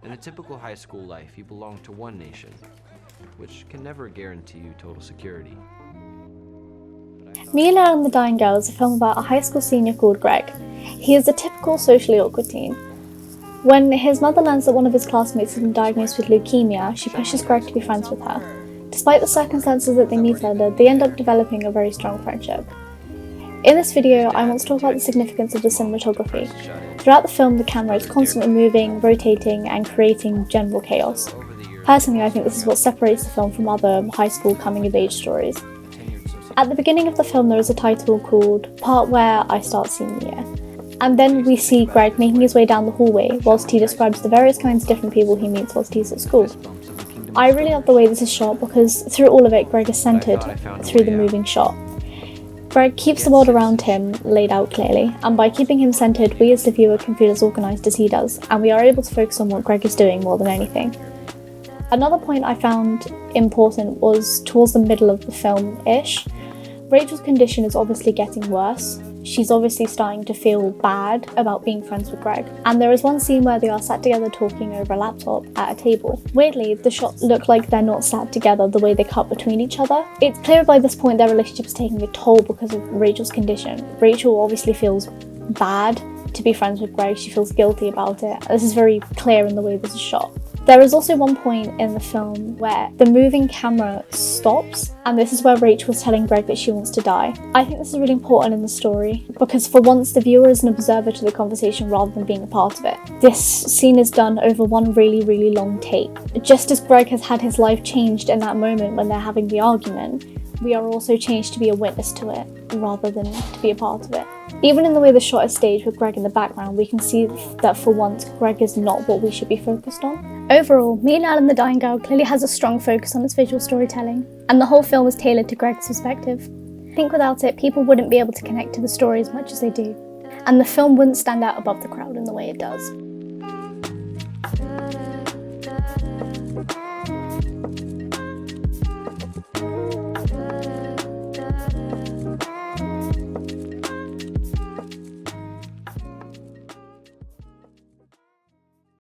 In a typical high school life, you belong to one nation, which can never guarantee you total security. Me, Earl and the Dying Girl is a film about a high school senior called Greg. He is a typical socially awkward teen. When his mother learns that one of his classmates has been diagnosed with leukemia, she pushes Greg to be friends with her. Despite the circumstances that they meet under, they end up developing a very strong friendship. In this video, I want to talk about the significance of the cinematography. Throughout the film, the camera is constantly moving, rotating, and creating general chaos. Personally, I think this is what separates the film from other high school coming-of-age stories. At the beginning of the film, there is a title called Part Where I Start Senior Year. And then we see Greg making his way down the hallway whilst he describes the various kinds of different people he meets whilst he's at school. I really love the way this is shot because through all of it, Greg is centered through the moving shot. Greg keeps the world around him laid out clearly, and by keeping him centered, we as the viewer can feel as organised as he does, and we are able to focus on what Greg is doing more than anything. Another point I found important was towards the middle of the film-ish. Rachel's condition is obviously getting worse. She's obviously starting to feel bad about being friends with Greg, and there is one scene where they are sat together talking over a laptop at a table. Weirdly, the shots look like they're not sat together the way they cut between each other. It's clear by this point their relationship is taking a toll because of Rachel's condition. Rachel obviously feels bad to be friends with Greg, she feels guilty about it. This is very clear in the way this is shot. There is also one point in the film where the moving camera stops, and this is where Rachel was telling Greg that she wants to die. I think this is really important in the story because for once the viewer is an observer to the conversation rather than being a part of it. This scene is done over one really long take. Just as Greg has had his life changed in that moment when they're having the argument, we are also changed to be a witness to it rather than to be a part of it. Even in the way the shot is staged with Greg in the background, we can see that for once, Greg is not what we should be focused on. Overall, Me, Earl and the Dying Girl clearly has a strong focus on its visual storytelling, and the whole film is tailored to Greg's perspective. I think without it, people wouldn't be able to connect to the story as much as they do, and the film wouldn't stand out above the crowd in the way it does.